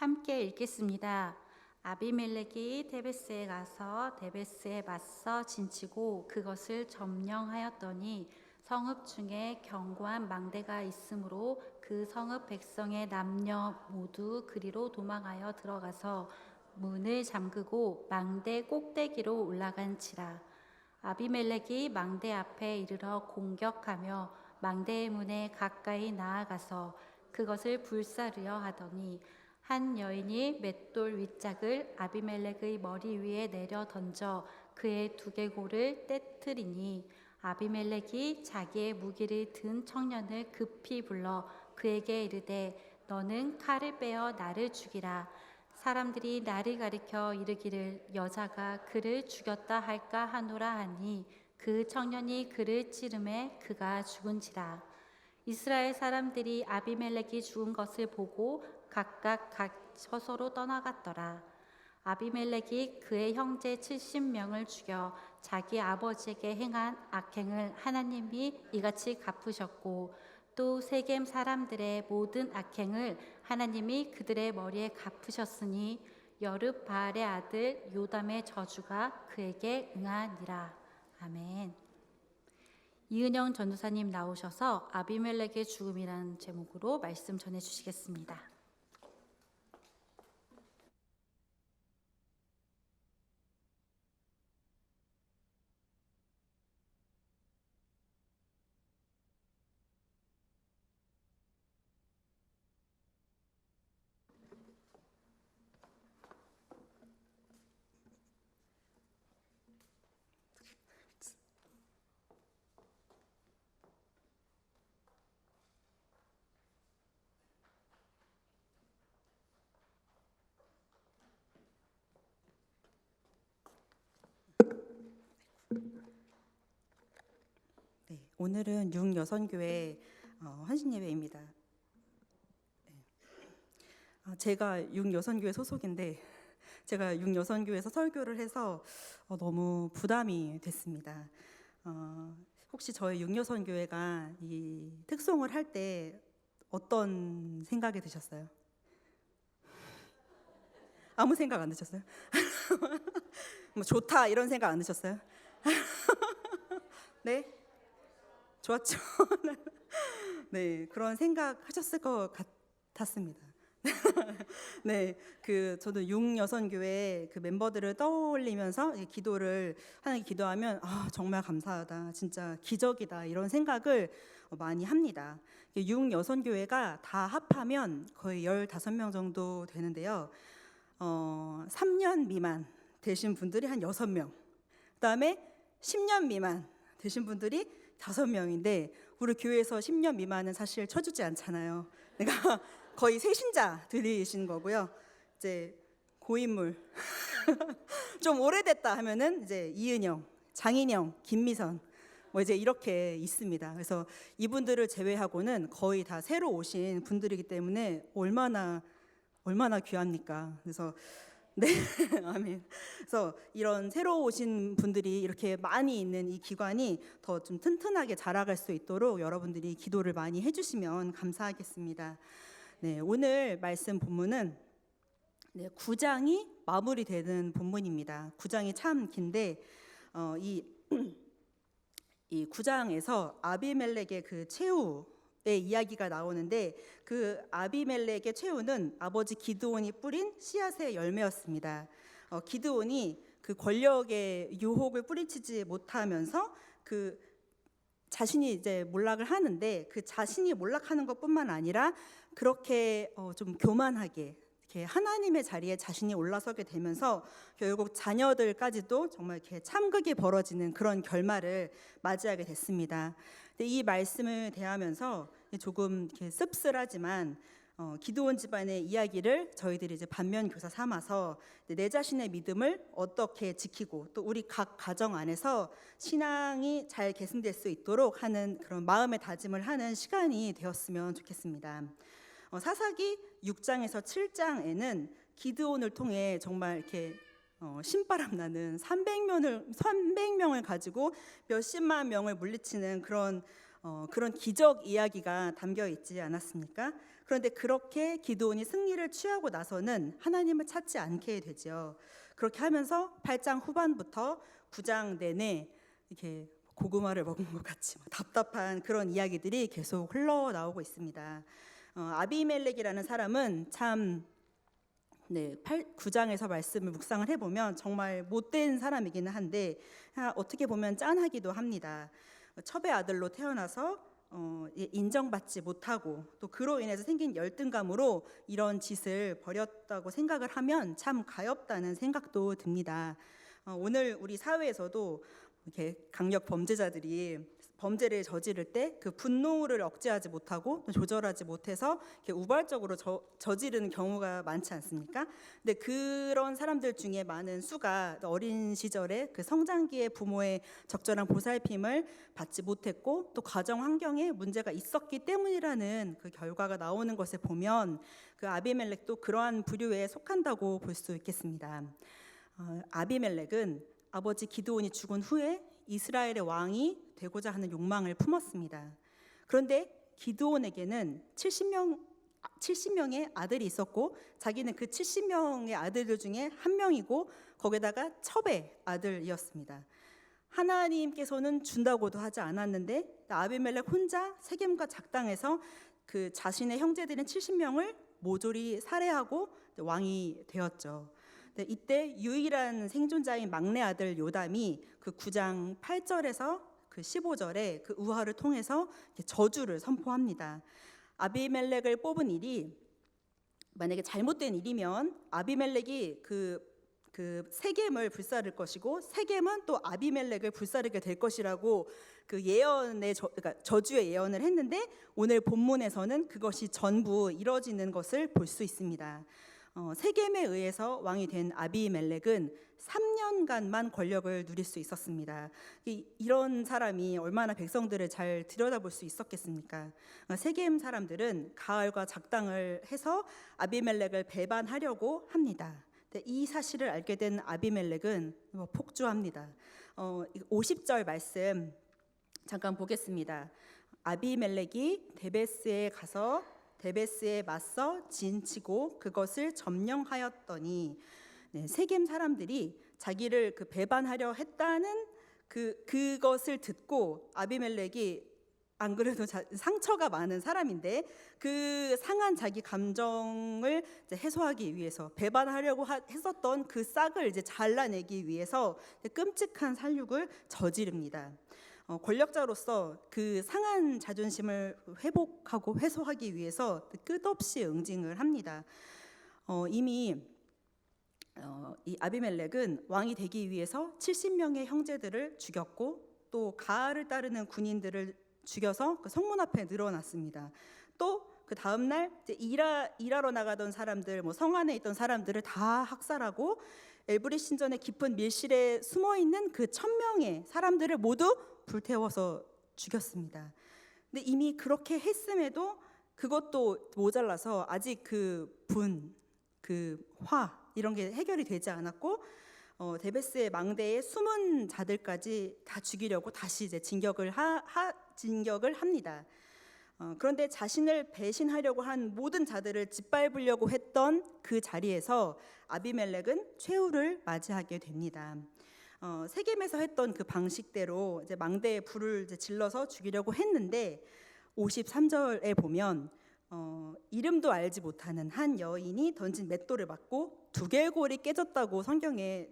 함께 읽겠습니다. 아비멜렉이 데베스에 가서 데베스에 맞서 진치고 그것을 점령하였더니 성읍 중에 견고한 망대가 있으므로 그 성읍 백성의 남녀 모두 그리로 도망하여 들어가서 문을 잠그고 망대 꼭대기로 올라간지라. 아비멜렉이 망대 앞에 이르러 공격하며 망대의 문에 가까이 나아가서 그것을 불사르려 하더니 한 여인이 맷돌 윗짝을 아비멜렉의 머리 위에 내려 던져 그의 두개골을 떼트리니 아비멜렉이 자기의 무기를 든 청년을 급히 불러 그에게 이르되 너는 칼을 빼어 나를 죽이라. 사람들이 나를 가리켜 이르기를 여자가 그를 죽였다 할까 하노라 하니 그 청년이 그를 찌르매 그가 죽은지라. 이스라엘 사람들이 아비멜렉이 죽은 것을 보고 각각 서서로 떠나갔더라. 아비멜렉이 그의 형제 70명을 죽여 자기 아버지에게 행한 악행을 하나님이 이같이 갚으셨고 또 세겜 사람들의 모든 악행을 하나님이 그들의 머리에 갚으셨으니 여룹바알의 아들 요담의 저주가 그에게 응하니라. 아멘. 이은영 전도사님 나오셔서 아비멜렉의 죽음이라는 제목으로 말씀 전해주시겠습니다. 네, 오늘은 육여선교회 헌신예배입니다. 제가 육여선교회 소속인데 제가 육여선교회에서 설교를 해서 너무 부담이 됐습니다. 혹시 저희 육여선교회가 이 특송을 할 때 어떤 생각이 드셨어요? 아무 생각 안 드셨어요? 뭐 좋다 이런 생각 안 드셨어요? 네? 좋았죠. 네, 그런 생각 하셨을 것 같았습니다. 네, 저도 육여선교회 그 멤버들을 떠올리면서 기도를 하나님께 기도하면 정말 감사하다, 진짜 기적이다 이런 생각을 많이 합니다. 육여선교회가 다 합하면 거의 15명 정도 되는데요. 3년 미만 되신 분들이 한 6명, 그다음에 10년 미만 되신 분들이 5명인데 우리 교회에서 10년 미만은 사실 쳐주지 않잖아요. 그러니까 거의 새신자들이신 거고요. 이제 고인물 좀 오래됐다 하면은 이제 이은영, 장인영, 김미선 뭐 이제 이렇게 있습니다. 그래서 이분들을 제외하고는 거의 다 새로 오신 분들이기 때문에 얼마나 귀합니까? 그래서 네, 아멘. 그래서 이런 새로 오신 분들이 이렇게 많이 있는 이 기관이 더 좀 튼튼하게 자라갈 수 있도록 여러분들이 기도를 많이 해주시면 감사하겠습니다. 네, 오늘 말씀 본문은 9장이 마무리되는 본문입니다. 9장이 참 긴데 이 9장에서 아비멜렉의 그 최후의 이야기가 나오는데 그 아비멜렉의 최후는 아버지 기드온이 뿌린 씨앗의 열매였습니다. 기드온이 그 권력의 유혹을 뿌리치지 못하면서 그 자신이 이제 몰락을 하는데 그 자신이 몰락하는 것뿐만 아니라 그렇게 좀 교만하게 이렇게 하나님의 자리에 자신이 올라서게 되면서 결국 자녀들까지도 정말 이렇게 참극이 벌어지는 그런 결말을 맞이하게 됐습니다. 근데 이 말씀을 대하면서 조금 이렇게 씁쓸하지만 기드온 집안의 이야기를 저희들이 이제 반면 교사 삼아서 내 자신의 믿음을 어떻게 지키고 또 우리 각 가정 안에서 신앙이 잘 계승될 수 있도록 하는 그런 마음의 다짐을 하는 시간이 되었으면 좋겠습니다. 사사기 6장에서 7장에는 기드온을 통해 정말 이렇게 신바람 나는 300명을 가지고 몇십만 명을 물리치는 그런 기적 이야기가 담겨 있지 않았습니까? 그런데 그렇게 기드온이 승리를 취하고 나서는 하나님을 찾지 않게 되죠. 그렇게 하면서 8장 후반부터 9장 내내 이렇게 고구마를 먹은 것 같이 답답한 그런 이야기들이 계속 흘러나오고 있습니다. 아비멜렉이라는 사람은 참 9장에서 말씀을 묵상을 해보면 정말 못된 사람이기는 한데 어떻게 보면 짠하기도 합니다. 첩의 아들로 태어나서 인정받지 못하고 또 그로 인해서 생긴 열등감으로 이런 짓을 벌였다고 생각을 하면 참 가엾다는 생각도 듭니다. 오늘 우리 사회에서도 이렇게 강력 범죄자들이 범죄를 저지를 때 그 분노를 억제하지 못하고 또 조절하지 못해서 이렇게 우발적으로 저지르는 경우가 많지 않습니까? 근데 그런 사람들 중에 많은 수가 어린 시절에 그 성장기의 부모의 적절한 보살핌을 받지 못했고 또 가정 환경에 문제가 있었기 때문이라는 그 결과가 나오는 것을 보면 그 아비멜렉도 그러한 부류에 속한다고 볼 수 있겠습니다. 아비멜렉은 아버지 기드온이 죽은 후에 이스라엘의 왕이 되고자 하는 욕망을 품었습니다. 그런데 기드온에게는 70명의 아들이 있었고 자기는 그 70명의 아들들 중에 한 명이고 거기다가 첩의 아들이었습니다. 하나님께서는 준다고도 하지 않았는데 아비멜렉 혼자 세겜과 작당에서 그 자신의 형제들인 70명을 모조리 살해하고 왕이 되었죠. 이때 유일한 생존자인 막내 아들 요담이 그 9장 8절에서 그 15절에 그 우화를 통해서 저주를 선포합니다. 아비멜렉을 뽑은 일이 만약에 잘못된 일이면 아비멜렉이 그 세겜을 불사를 것이고 세겜은 또 아비멜렉을 불사르게 될 것이라고 그 예언의 그러니까 저주의 예언을 했는데 오늘 본문에서는 그것이 전부 이뤄지는 것을 볼 수 있습니다. 세겜에 의해서 왕이 된 아비멜렉은 3년간만 권력을 누릴 수 있었습니다. 이런 사람이 얼마나 백성들을 잘 들여다볼 수 있었겠습니까? 세겜 사람들은 가을과 작당을 해서 아비멜렉을 배반하려고 합니다. 이 사실을 알게 된 아비멜렉은 폭주합니다. 50절 말씀 잠깐 보겠습니다. 아비멜렉이 데베스에 가서 데베스에 맞서 진치고 그것을 점령하였더니 세겜 사람들이 자기를 그 배반하려 했다는 그것을 듣고 아비멜렉이 안 그래도 상처가 많은 사람인데 그 상한 자기 감정을 이제 해소하기 위해서 배반하려고 했었던 그 싹을 이제 잘라내기 위해서 끔찍한 살육을 저지릅니다. 권력자로서 그 상한 자존심을 회복하고 회수하기 위해서 끝없이 응징을 합니다. 이미 이 아비멜렉은 왕이 되기 위해서 70명의 형제들을 죽였고 또 가알을 따르는 군인들을 죽여서 그 성문 앞에 늘어났습니다. 또 그 다음 날 일하러 나가던 사람들, 성 안에 있던 사람들을 다 학살하고 엘브리 신전의 깊은 밀실에 숨어 있는 그 1000명의 사람들을 모두 불태워서 죽였습니다. 근데 이미 그렇게 했음에도 그것도 모자라서 아직 그 화 이런 게 해결이 되지 않았고 데베스의 망대의 숨은 자들까지 다 죽이려고 다시 이제 진격을 합니다. 그런데 자신을 배신하려고 한 모든 자들을 짓밟으려고 했던 그 자리에서 아비멜렉은 최후를 맞이하게 됩니다. 세겜에서 했던 그 방식대로 이제 망대에 불을 이제 질러서 죽이려고 했는데 53절에 보면 이름도 알지 못하는 한 여인이 던진 맷돌을 맞고 두개골이 깨졌다고 성경에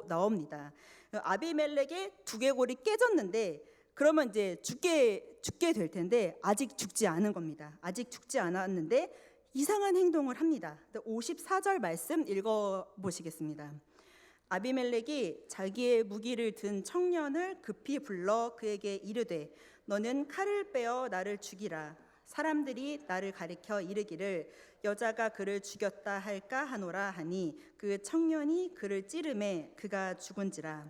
나옵니다. 아비멜렉의 두개골이 깨졌는데 그러면 이제 죽게 될 텐데 아직 죽지 않은 겁니다. 아직 죽지 않았는데 이상한 행동을 합니다. 54절 말씀 읽어보시겠습니다. 아비멜렉이 자기의 무기를 든 청년을 급히 불러 그에게 이르되 너는 칼을 빼어 나를 죽이라. 사람들이 나를 가리켜 이르기를 여자가 그를 죽였다 할까 하노라 하니 그 청년이 그를 찌르매 그가 죽은지라.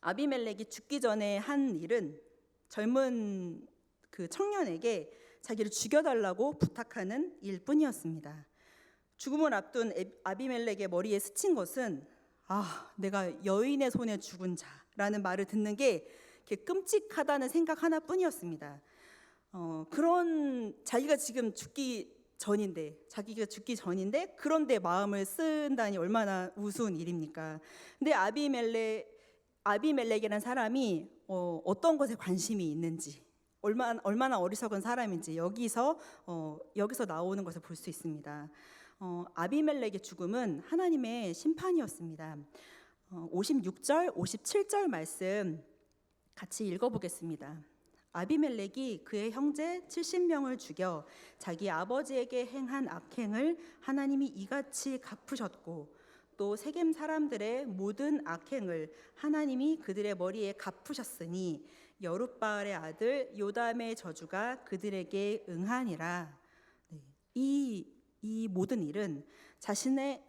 아비멜렉이 죽기 전에 한 일은 젊은 그 청년에게 자기를 죽여달라고 부탁하는 일뿐이었습니다. 죽음을 앞둔 아비멜렉의 머리에 스친 것은 내가 여인의 손에 죽은 자라는 말을 듣는 게 끔찍하다는 생각 하나뿐이었습니다. 그런 자기가 죽기 전인데 그런데 마음을 쓴다니 얼마나 우스운 일입니까? 근데 아비멜렉이라는 사람이 어떤 것에 관심이 있는지, 얼마나 어리석은 사람인지 여기서 나오는 것을 볼 수 있습니다. 아비멜렉의 죽음은 하나님의 심판이었습니다. 56절, 57절 말씀 같이 읽어보겠습니다. 아비멜렉이 그의 형제 70명을 죽여 자기 아버지에게 행한 악행을 하나님이 이같이 갚으셨고, 또 세겜 사람들의 모든 악행을 하나님이 그들의 머리에 갚으셨으니 여룻바알의 아들 요담의 저주가 그들에게 응하니라. 이 모든 일은 자신의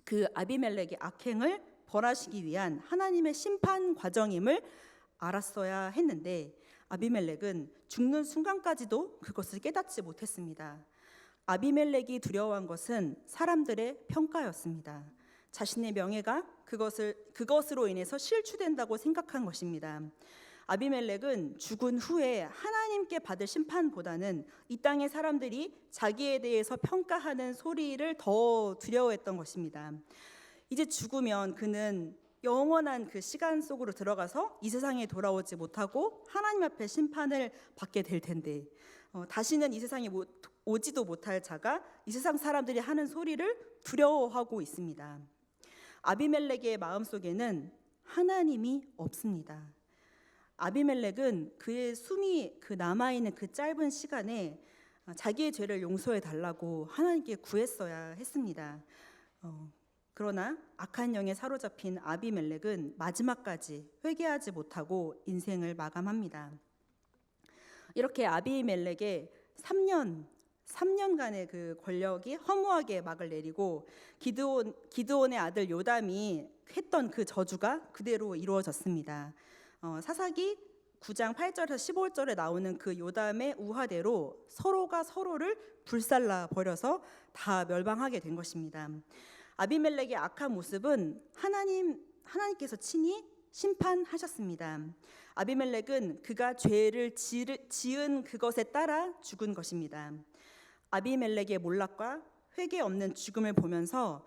그 아비멜렉의 악행을 벌하시기 위한 하나님의 심판 과정임을 알았어야 했는데, 아비멜렉은 죽는 순간까지도 그것을 깨닫지 못했습니다. 아비멜렉이 두려워한 것은 사람들의 평가였습니다. 자신의 명예가 그것으로 인해서 실추된다고 생각한 것입니다. 아비멜렉은 죽은 후에 하나님께 받을 심판보다는 이 땅의 사람들이 자기에 대해서 평가하는 소리를 더 두려워했던 것입니다. 이제 죽으면 그는 영원한 그 시간 속으로 들어가서 이 세상에 돌아오지 못하고 하나님 앞에 심판을 받게 될 텐데, 다시는 이 세상에 오지도 못할 자가 이 세상 사람들이 하는 소리를 두려워하고 있습니다. 아비멜렉의 마음속에는 하나님이 없습니다. 아비멜렉은 그의 숨이 남아있는 그 짧은 시간에 자기의 죄를 용서해 달라고 하나님께 구했어야 했습니다. 그러나 악한 영에 사로잡힌 아비멜렉은 마지막까지 회개하지 못하고 인생을 마감합니다. 이렇게 아비멜렉의 3년간의 그 권력이 허무하게 막을 내리고 기드온의 아들 요담이 했던 그 저주가 그대로 이루어졌습니다. 사사기 9장 8절에서 15절에 나오는 그 요담의 우화대로 서로가 서로를 불살라 버려서 다 멸망하게 된 것입니다. 아비멜렉의 악한 모습은 하나님께서 친히 심판하셨습니다. 아비멜렉은 그가 죄를 지은 그것에 따라 죽은 것입니다. 아비멜렉의 몰락과 회개 없는 죽음을 보면서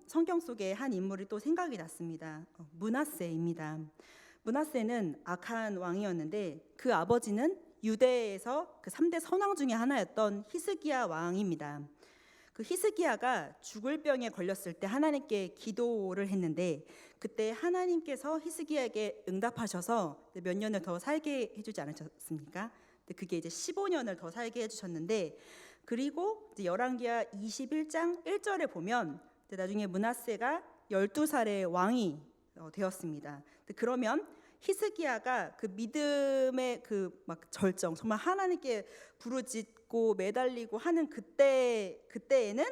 성경 속의 한 인물이 또 생각이 났습니다. 므낫세입니다. 므낫세는 악한 왕이었는데 그 아버지는 유대에서 그 3대 선왕 중에 하나였던 히스기야 왕입니다. 그 히스기야가 죽을 병에 걸렸을 때 하나님께 기도를 했는데, 그때 하나님께서 히스기야에게 응답하셔서 몇 년을 더 살게 해주지 않으셨습니까? 그게 이제 15년을 더 살게 해주셨는데, 그리고 이제 열왕기하 21장 1절에 보면 나중에 므낫세가 12살의 왕이 되었습니다. 그러면 히스기야가 그 믿음의 그 막 절정, 정말 하나님께 부르짖고 매달리고 하는 그때에는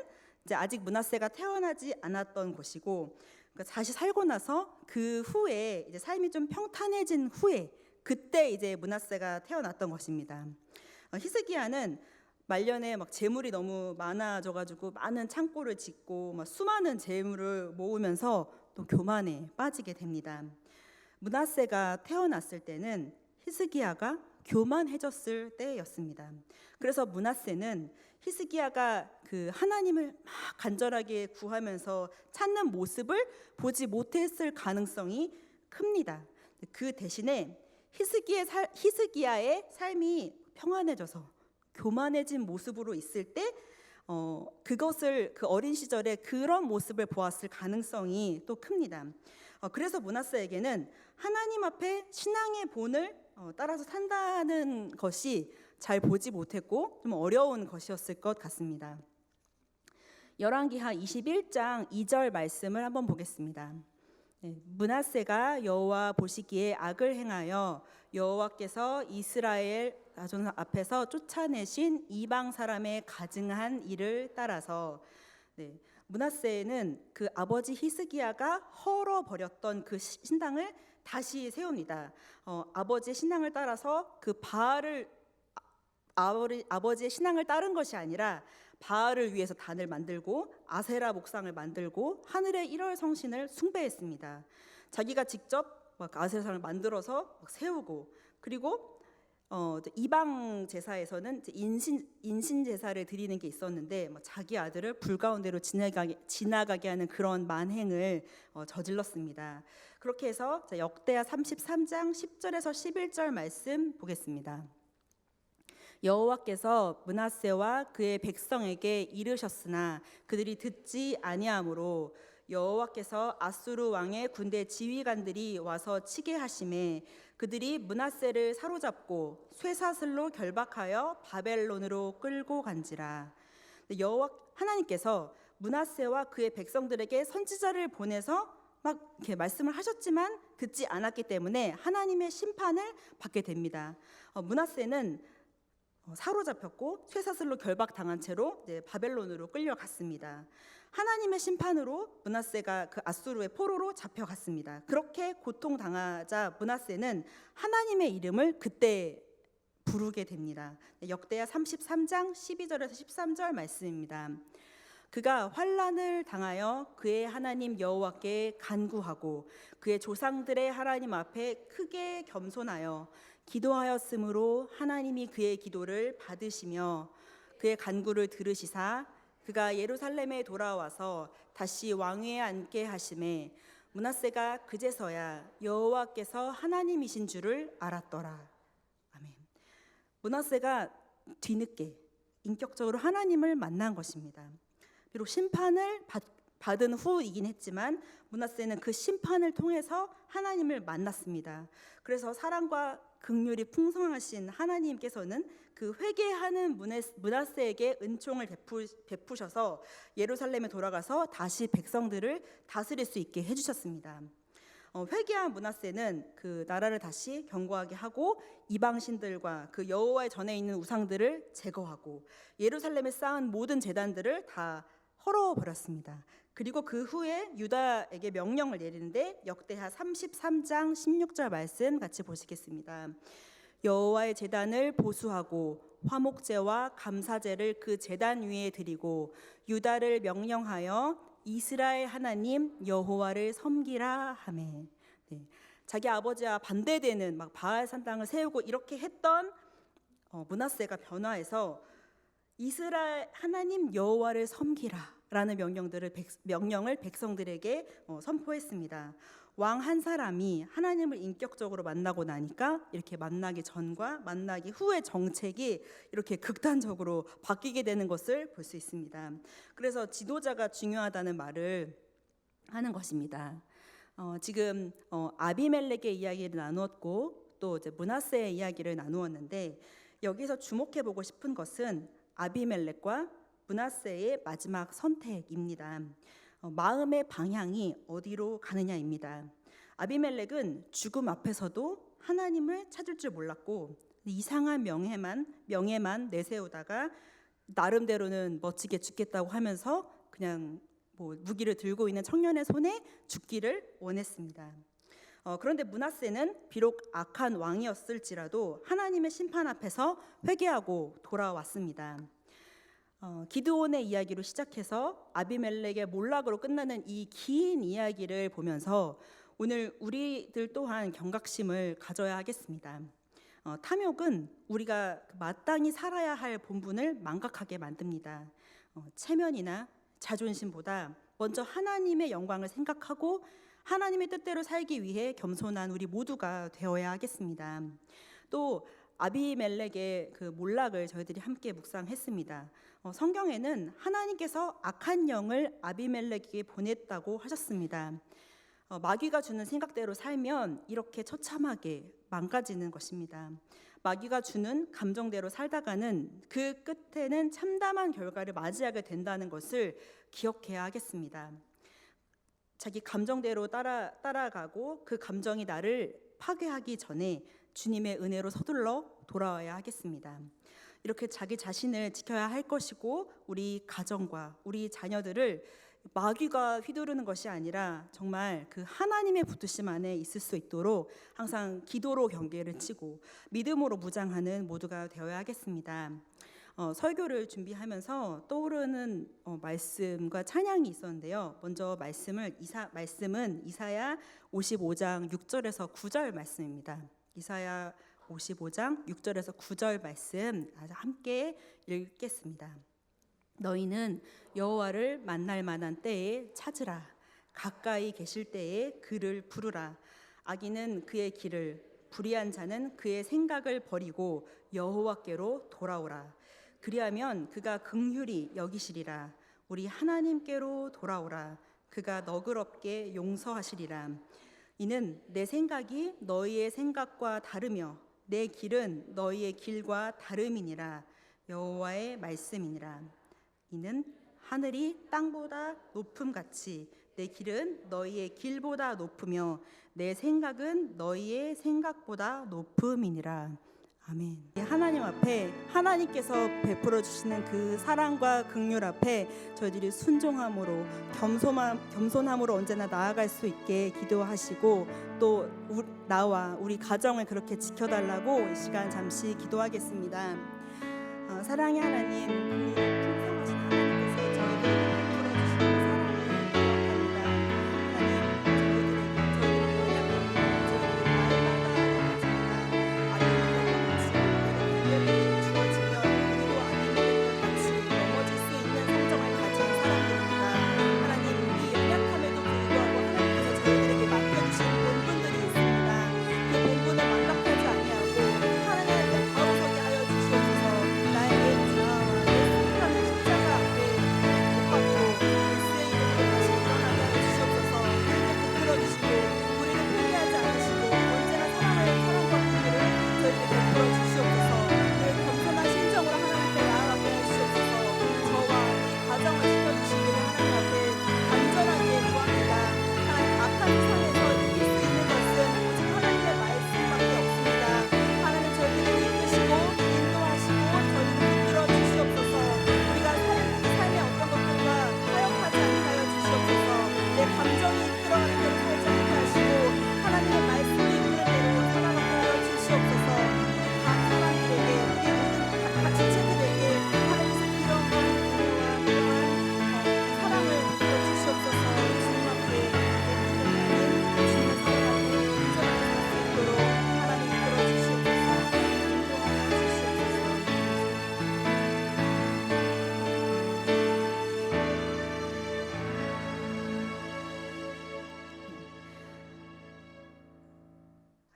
이제 아직 므낫세가 태어나지 않았던 것이고, 그러니까 다시 살고 나서 그 후에 이제 삶이 좀 평탄해진 후에 그때 이제 므낫세가 태어났던 것입니다. 히스기야는 말년에 막 재물이 너무 많아져가지고 많은 창고를 짓고 막 수많은 재물을 모으면서 또 교만에 빠지게 됩니다. 므낫세가 태어났을 때는 히스기야가 교만해졌을 때였습니다. 그래서 므낫세는 히스기야가 그 하나님을 막 간절하게 구하면서 찾는 모습을 보지 못했을 가능성이 큽니다. 그 대신에 히스기야의 삶이 평안해져서 교만해진 모습으로 있을 때 그것을 그 어린 시절에 그런 모습을 보았을 가능성이 또 큽니다. 그래서 므낫세에게는 하나님 앞에 신앙의 본을 따라서 산다는 것이 잘 보지 못했고 좀 어려운 것이었을 것 같습니다. 열왕기하 21장 2절 말씀을 한번 보겠습니다. 므낫세가 여호와 보시기에 악을 행하여 여호와께서 이스라엘 자손 앞에서 쫓아내신 이방 사람의 가증한 일을 따라서, 므낫세는 그 아버지 히스기야가 헐어버렸던 그 신당을 다시 세웁니다. 아버지의 신앙을 따라서 그 아버지의 신앙을 따른 것이 아니라 바알을 위해서 단을 만들고 아세라 목상을 만들고 하늘의 1월 성신을 숭배했습니다. 자기가 직접 막 아세라상을 만들어서 막 세우고, 그리고 이방 제사에서는 이제 인신 제사를 드리는 게 있었는데 자기 아들을 불 가운데로 지나가게 하는 그런 만행을 저질렀습니다. 그렇게 해서 역대하 33장 10절에서 11절 말씀 보겠습니다. 여호와께서 므낫세와 그의 백성에게 이르셨으나 그들이 듣지 아니하므로 여호와께서 아수르 왕의 군대 지휘관들이 와서 치게 하심에 그들이 므낫세를 사로잡고 쇠사슬로 결박하여 바벨론으로 끌고 간지라. 여호와 하나님께서 므낫세와 그의 백성들에게 선지자를 보내서 막 이렇게 말씀을 하셨지만 듣지 않았기 때문에 하나님의 심판을 받게 됩니다. 므낫세는 사로잡혔고 쇠사슬로 결박당한 채로 이제 바벨론으로 끌려갔습니다. 하나님의 심판으로 므낫세가 그 아수르의 포로로 잡혀갔습니다. 그렇게 고통당하자 므낫세는 하나님의 이름을 그때 부르게 됩니다. 역대하 33장 12절에서 13절 말씀입니다. 그가 환난을 당하여 그의 하나님 여호와께 간구하고 그의 조상들의 하나님 앞에 크게 겸손하여 기도하였으므로 하나님이 그의 기도를 받으시며 그의 간구를 들으시사 그가 예루살렘에 돌아와서 다시 왕위에 앉게 하심에 므낫세가 그제서야 여호와께서 하나님이신 줄을 알았더라. 아멘. 므낫세가 뒤늦게 인격적으로 하나님을 만난 것입니다. 비록 심판을 받은 후이긴 했지만 므낫세는 그 심판을 통해서 하나님을 만났습니다. 그래서 사랑과 긍휼이 풍성하신 하나님께서는 그 회개하는 므낫세에게 은총을 베푸셔서 예루살렘에 돌아가서 다시 백성들을 다스릴 수 있게 해주셨습니다. 회개한 므낫세는 그 나라를 다시 견고하게 하고 이방신들과 그 여호와의 전에 있는 우상들을 제거하고 예루살렘에 쌓은 모든 제단들을 다 헐어버렸습니다. 그리고 그 후에 유다에게 명령을 내리는데 역대하 33장 16절 말씀 같이 보시겠습니다. 여호와의 제단을 보수하고 화목제와 감사제를 그 제단 위에 드리고 유다를 명령하여 이스라엘 하나님 여호와를 섬기라 하매. 네. 자기 아버지와 반대되는 막 바알 산당을 세우고 이렇게 했던 므낫세가 변화해서 이스라엘 하나님 여호와를 섬기라라는 명령을 백성들에게 선포했습니다. 왕 한 사람이 하나님을 인격적으로 만나고 나니까 이렇게 만나기 전과 만나기 후의 정책이 이렇게 극단적으로 바뀌게 되는 것을 볼 수 있습니다. 그래서 지도자가 중요하다는 말을 하는 것입니다. 지금 아비멜렉의 이야기를 나누었고 또 이제 므낫세의 이야기를 나누었는데 여기서 주목해 보고 싶은 것은 아비멜렉과 므낫세의 마지막 선택입니다. 마음의 방향이 어디로 가느냐입니다. 아비멜렉은 죽음 앞에서도 하나님을 찾을 줄 몰랐고 이상한 명예만 내세우다가 나름대로는 멋지게 죽겠다고 하면서 그냥 무기를 들고 있는 청년의 손에 죽기를 원했습니다. 그런데 므낫세는 비록 악한 왕이었을지라도 하나님의 심판 앞에서 회개하고 돌아왔습니다. 기드온의 이야기로 시작해서 아비멜렉의 몰락으로 끝나는 이 긴 이야기를 보면서 오늘 우리들 또한 경각심을 가져야 하겠습니다. 탐욕은 우리가 마땅히 살아야 할 본분을 망각하게 만듭니다. 체면이나 자존심보다 먼저 하나님의 영광을 생각하고 하나님의 뜻대로 살기 위해 겸손한 우리 모두가 되어야 하겠습니다. 또 아비멜렉의 그 몰락을 저희들이 함께 묵상했습니다. 성경에는 하나님께서 악한 영을 아비멜렉에게 보냈다고 하셨습니다. 마귀가 주는 생각대로 살면 이렇게 처참하게 망가지는 것입니다. 마귀가 주는 감정대로 살다가는 그 끝에는 참담한 결과를 맞이하게 된다는 것을 기억해야 하겠습니다. 자기 감정대로 따라가고 그 감정이 나를 파괴하기 전에 주님의 은혜로 서둘러 돌아와야 하겠습니다. 이렇게 자기 자신을 지켜야 할 것이고 우리 가정과 우리 자녀들을 마귀가 휘두르는 것이 아니라 정말 그 하나님의 붙드심 안에 있을 수 있도록 항상 기도로 경계를 치고 믿음으로 무장하는 모두가 되어야 하겠습니다. 설교를 준비하면서 떠오르는 말씀과 찬양이 있었는데요. 먼저 말씀은 이사야 55장 6절에서 9절 말씀입니다. 이사야 55장 6절에서 9절 말씀 함께 읽겠습니다. 너희는 여호와를 만날 만한 때에 찾으라. 가까이 계실 때에 그를 부르라. 악인은 그의 길을, 불의한 자는 그의 생각을 버리고 여호와께로 돌아오라. 그리하면 그가 긍휼히 여기시리라. 우리 하나님께로 돌아오라. 그가 너그럽게 용서하시리라. 이는 내 생각이 너희의 생각과 다르며 내 길은 너희의 길과 다름이니라. 여호와의 말씀이니라. 이는 하늘이 땅보다 높음같이 내 길은 너희의 길보다 높으며 내 생각은 너희의 생각보다 높음이니라. 아멘. 하나님 앞에 하나님께서 베풀어 주시는 그 사랑과 긍휼 앞에 저희들이 순종함으로 겸손함으로 언제나 나아갈 수 있게 기도하시고 또 나와 우리 가정을 그렇게 지켜달라고 이 시간 잠시 기도하겠습니다. 사랑의 하나님, 풍성하신 하나님께서 저희들에게 베풀어 주시는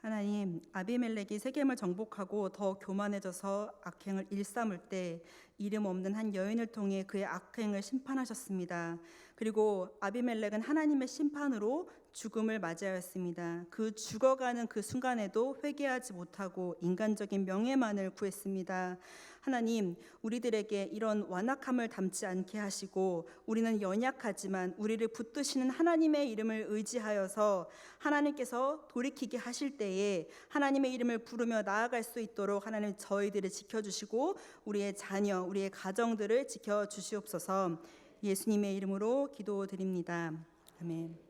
하나님, 아비멜렉이 세겜을 정복하고 더 교만해져서 악행을 일삼을 때 이름 없는 한 여인을 통해 그의 악행을 심판하셨습니다. 그리고 아비멜렉은 하나님의 심판으로 죽음을 맞이하였습니다. 그 죽어가는 그 순간에도 회개하지 못하고 인간적인 명예만을 구했습니다. 하나님, 우리들에게 이런 완악함을 담지 않게 하시고 우리는 연약하지만 우리를 붙드시는 하나님의 이름을 의지하여서 하나님께서 돌이키게 하실 때에 하나님의 이름을 부르며 나아갈 수 있도록 하나님 저희들을 지켜주시고 우리의 자녀, 우리의 가정들을 지켜주시옵소서. 예수님의 이름으로 기도드립니다. 아멘.